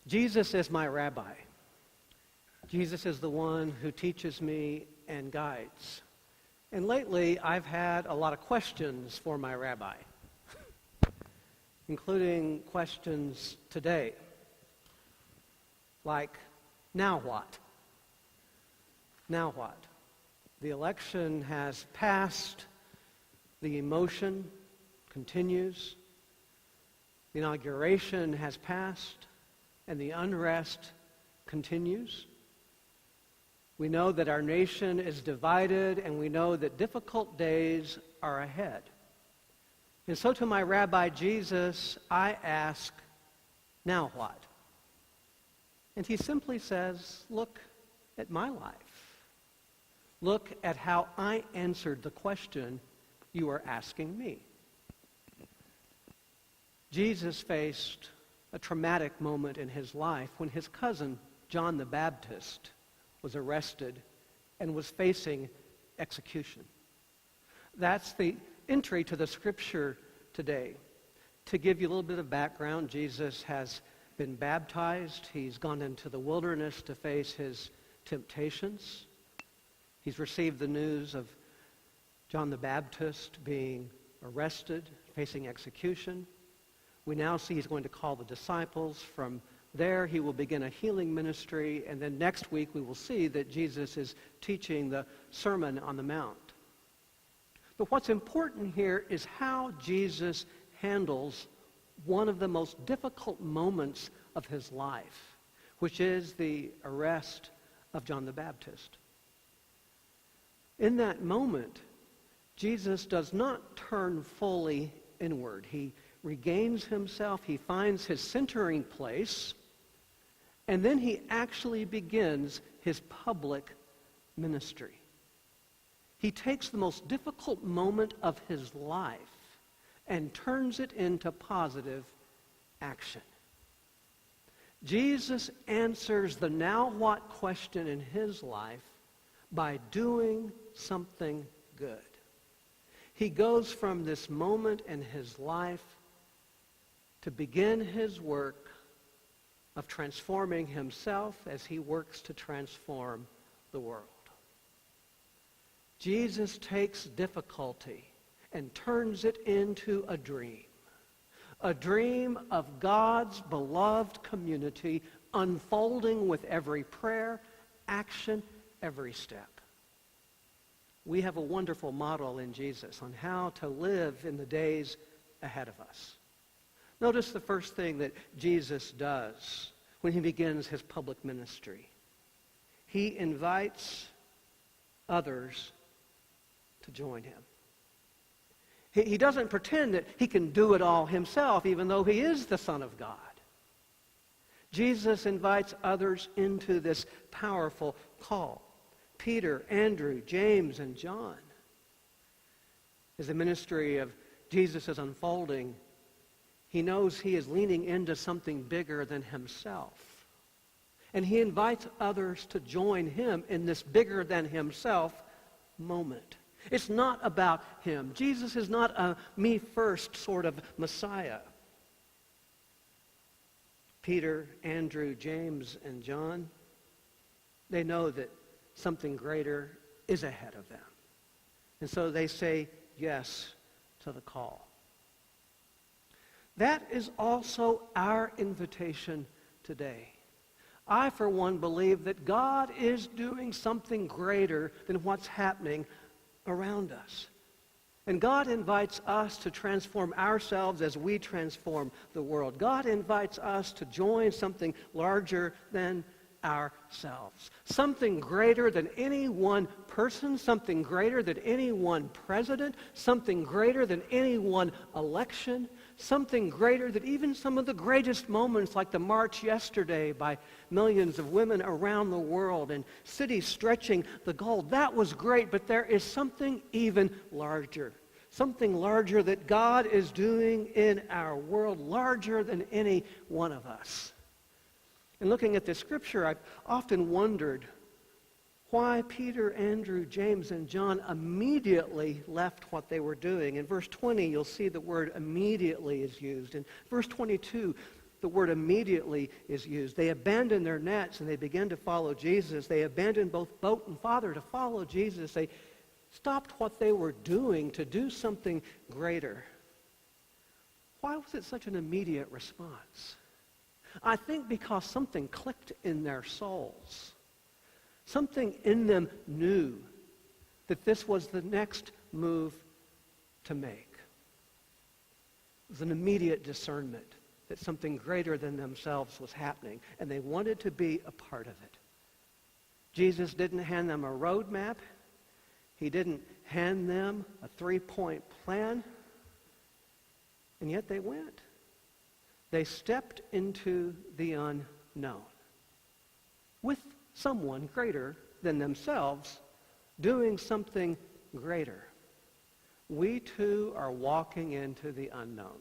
Jesus is my rabbi. Jesus is the one who teaches me and guides. And lately, I've had a lot of questions for my rabbi, including questions today, like, now what? Now what? The election has passed, the emotion continues, the inauguration has passed, and the unrest continues. We know that our nation is divided, and we know that difficult days are ahead. And so to my Rabbi Jesus, I ask, now what? And he simply says, look at my life. Look at how I answered the question you are asking me. Jesus faced a traumatic moment in his life when his cousin, John the Baptist, was arrested and was facing execution. That's the entry to the scripture today. To give you a little bit of background, Jesus has been baptized. He's gone into the wilderness to face his temptations. He's received the news of John the Baptist being arrested, facing execution. We now see he's going to call the disciples. From there, he will begin a healing ministry, and then next week we will see that Jesus is teaching the Sermon on the Mount. But what's important here is how Jesus handles one of the most difficult moments of his life, which is the arrest of John the Baptist. In that moment, Jesus does not turn fully inward. He regains himself, he finds his centering place, and then he actually begins his public ministry. He takes the most difficult moment of his life and turns it into positive action. Jesus answers the now what question in his life by doing something good. He goes from this moment in his life to begin his work of transforming himself as he works to transform the world. Jesus takes difficulty and turns it into a dream of God's beloved community unfolding with every prayer, action, every step. We have a wonderful model in Jesus on how to live in the days ahead of us. Notice the first thing that Jesus does when he begins his public ministry. He invites others to join him. He doesn't pretend that he can do it all himself, even though he is the Son of God. Jesus invites others into this powerful call. Peter, Andrew, James, and John. As the ministry of Jesus is unfolding, he knows he is leaning into something bigger than himself. And he invites others to join him in this bigger than himself moment. It's not about him. Jesus is not a me first sort of Messiah. Peter, Andrew, James, and John, they know that something greater is ahead of them. And so they say yes to the call. That is also our invitation today. I, for one, believe that God is doing something greater than what's happening around us. And God invites us to transform ourselves as we transform the world. God invites us to join something larger than ourselves. Something greater than any one person, something greater than any one president, something greater than any one election, something greater than even some of the greatest moments like the march yesterday by millions of women around the world and cities stretching the goal. That was great, but there is something even larger. Something larger that God is doing in our world, larger than any one of us. And looking at this scripture, I've often wondered why Peter, Andrew, James, and John immediately left what they were doing. In verse 20, you'll see the word immediately is used. In verse 22, the word immediately is used. They abandoned their nets and they began to follow Jesus. They abandoned both boat and father to follow Jesus. They stopped what they were doing to do something greater. Why was it such an immediate response? I think because something clicked in their souls. Something in them knew that this was the next move to make. It was an immediate discernment that something greater than themselves was happening, and they wanted to be a part of it. Jesus didn't hand them a roadmap. He didn't hand them a 3-point plan, and yet they went. They stepped into the unknown with someone greater than themselves doing something greater. We too are walking into the unknown.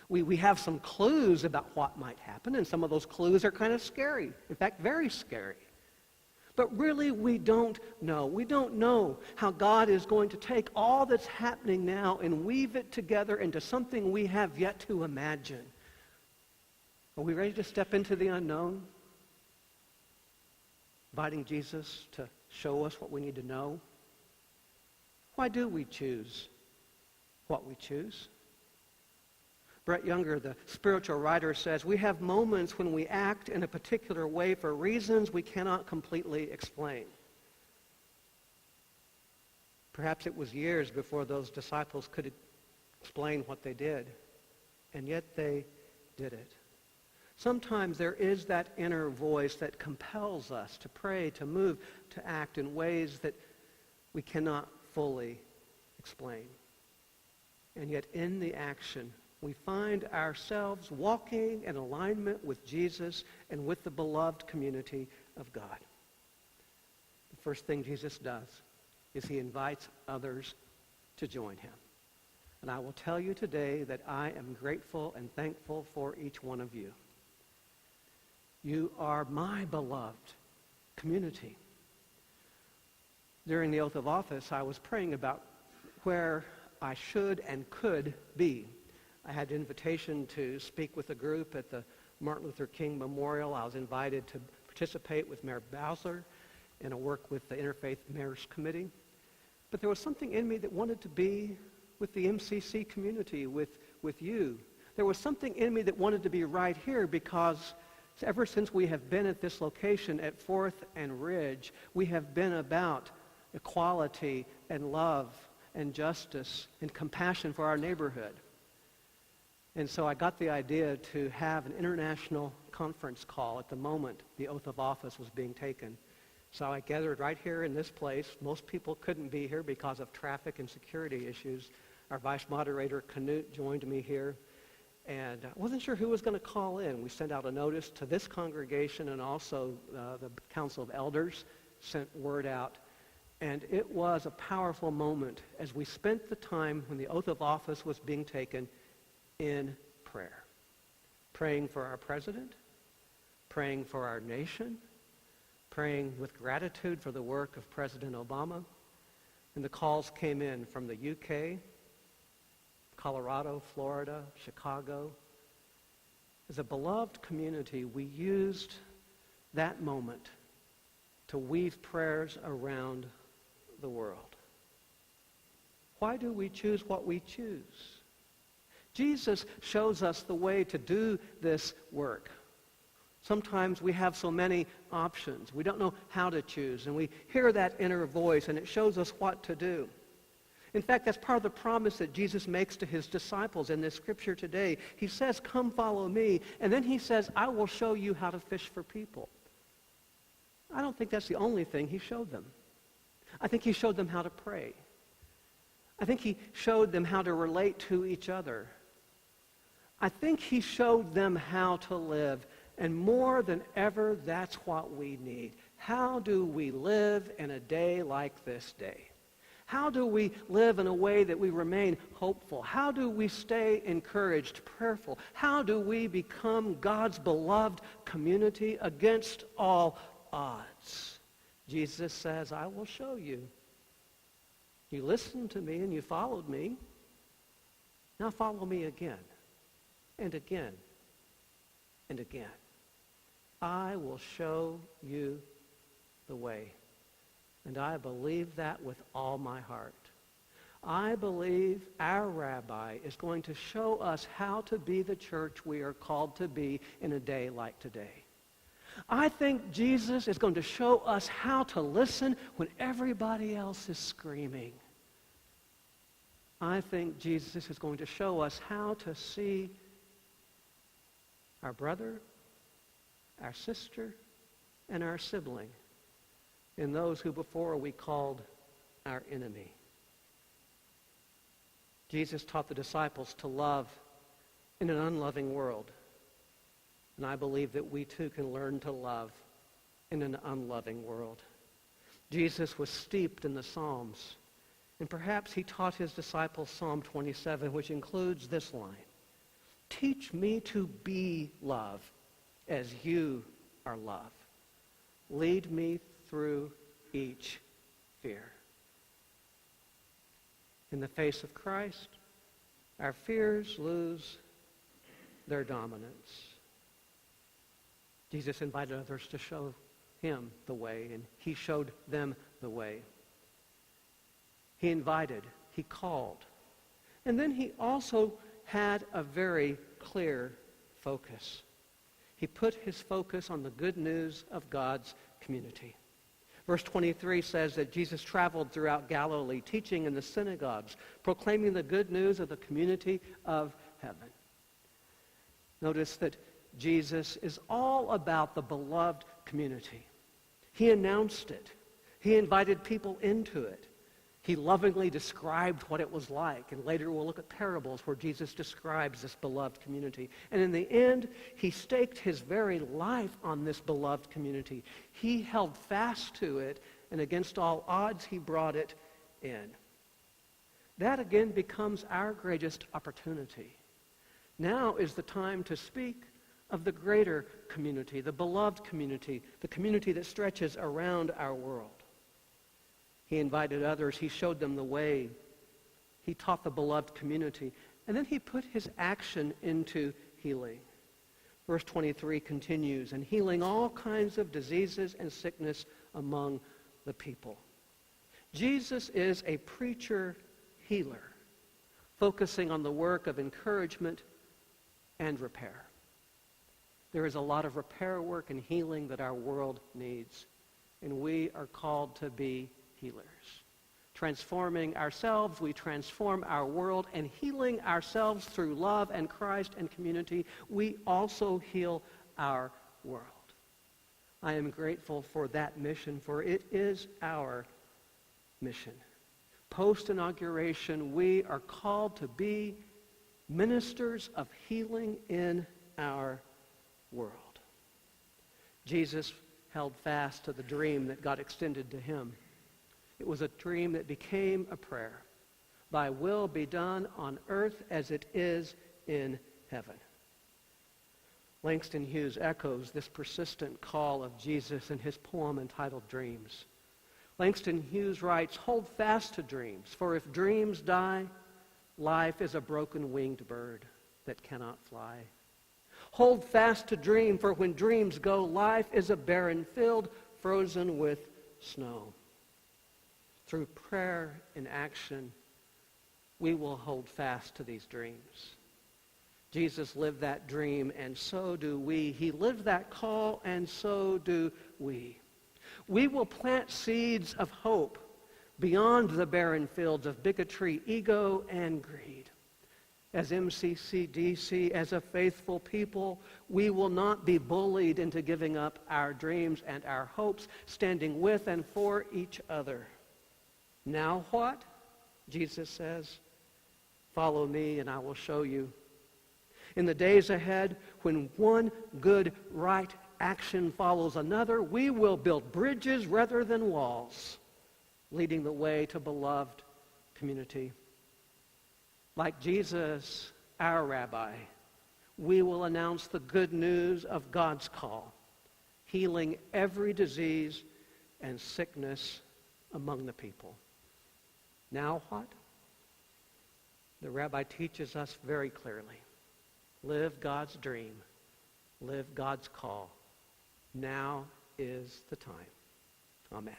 We have some clues about what might happen, and some of those clues are kind of scary. In fact, very scary. But really, we don't know. We don't know how God is going to take all that's happening now and weave it together into something we have yet to imagine. Are we ready to step into the unknown? Inviting Jesus to show us what we need to know? Why do we choose what we choose? Brett Younger, the spiritual writer, says, we have moments when we act in a particular way for reasons we cannot completely explain. Perhaps it was years before those disciples could explain what they did, and yet they did it. Sometimes there is that inner voice that compels us to pray, to move, to act in ways that we cannot fully explain. And yet in the action, we find ourselves walking in alignment with Jesus and with the beloved community of God. The first thing Jesus does is he invites others to join him. And I will tell you today that I am grateful and thankful for each one of you. You are my beloved community. During the oath of office, I was praying about where I should and could be. I had an invitation to speak with a group at the Martin Luther King Memorial. I was invited to participate with Mayor Bowser and to work with the Interfaith Mayor's Committee. But there was something in me that wanted to be with the MCC community, with you. There was something in me that wanted to be right here because ever since we have been at this location at 4th and Ridge, we have been about equality and love and justice and compassion for our neighborhood. And so I got the idea to have an international conference call at the moment the oath of office was being taken. So I gathered right here in this place. Most people couldn't be here because of traffic and security issues. Our vice moderator, Knut, joined me here. And I wasn't sure who was going to call in. We sent out a notice to this congregation, and also the Council of Elders sent word out. And it was a powerful moment as we spent the time when the oath of office was being taken in prayer. Praying for our president, praying for our nation, praying with gratitude for the work of President Obama. And the calls came in from the UK, Colorado, Florida, Chicago. As a beloved community, we used that moment to weave prayers around the world. Why do we choose what we choose? Jesus shows us the way to do this work. Sometimes we have so many options. We don't know how to choose, and we hear that inner voice, and it shows us what to do. In fact, that's part of the promise that Jesus makes to his disciples in this scripture today. He says, "Come follow me," and then he says, "I will show you how to fish for people." I don't think that's the only thing he showed them. I think he showed them how to pray. I think he showed them how to relate to each other. I think he showed them how to live. And more than ever, that's what we need. How do we live in a day like this day? How do we live in a way that we remain hopeful? How do we stay encouraged, prayerful? How do we become God's beloved community against all odds? Jesus says, "I will show you. You listened to me and you followed me. Now follow me again and again and again. I will show you the way. And I believe that with all my heart. I believe our rabbi is going to show us how to be the church we are called to be in a day like today. I think Jesus is going to show us how to listen when everybody else is screaming. I think Jesus is going to show us how to see our brother, our sister, and our sibling in those who before we called our enemy. Jesus taught the disciples to love in an unloving world. And I believe that we too can learn to love in an unloving world. Jesus was steeped in the Psalms. And perhaps he taught his disciples Psalm 27, which includes this line: "Teach me to be love as you are love. Lead me through each fear." In the face of Christ, our fears lose their dominance. Jesus invited others to show him the way, and he showed them the way. He invited, he called, and then he also had a very clear focus. He put his focus on the good news of God's community. Verse 23 says that Jesus traveled throughout Galilee, teaching in the synagogues, proclaiming the good news of the community of heaven. Notice that Jesus is all about the beloved community. He announced it. He invited people into it. He lovingly described what it was like. And later we'll look at parables where Jesus describes this beloved community. And in the end, he staked his very life on this beloved community. He held fast to it, and against all odds, he brought it in. That again becomes our greatest opportunity. Now is the time to speak of the greater community, the beloved community, the community that stretches around our world. He invited others. He showed them the way. He taught the beloved community. And then he put his action into healing. Verse 23 continues, "And healing all kinds of diseases and sickness among the people." Jesus is a preacher-healer, focusing on the work of encouragement and repair. There is a lot of repair work and healing that our world needs, and we are called to be healers. Transforming ourselves, we transform our world, and healing ourselves through love and Christ and community, we also heal our world. I am grateful for that mission, for it is our mission. Post-inauguration, we are called to be ministers of healing in our world. Jesus held fast to the dream that God extended to him. It was a dream that became a prayer. "Thy will be done on earth as it is in heaven." Langston Hughes echoes this persistent call of Jesus in his poem entitled Dreams. Langston Hughes writes, "Hold fast to dreams, for if dreams die, life is a broken winged bird that cannot fly. Hold fast to dream, for when dreams go, life is a barren field frozen with snow." Through prayer and action, we will hold fast to these dreams. Jesus lived that dream, and so do we. He lived that call, and so do we. We will plant seeds of hope beyond the barren fields of bigotry, ego, and greed. As MCCDC, as a faithful people, we will not be bullied into giving up our dreams and our hopes, standing with and for each other. Now what? Jesus says, "Follow me and I will show you." In the days ahead, when one good, right action follows another, we will build bridges rather than walls, leading the way to beloved community. Like Jesus, our rabbi, we will announce the good news of God's call, healing every disease and sickness among the people. Now what? The rabbi teaches us very clearly. Live God's dream live God's call. Now is the time. Amen.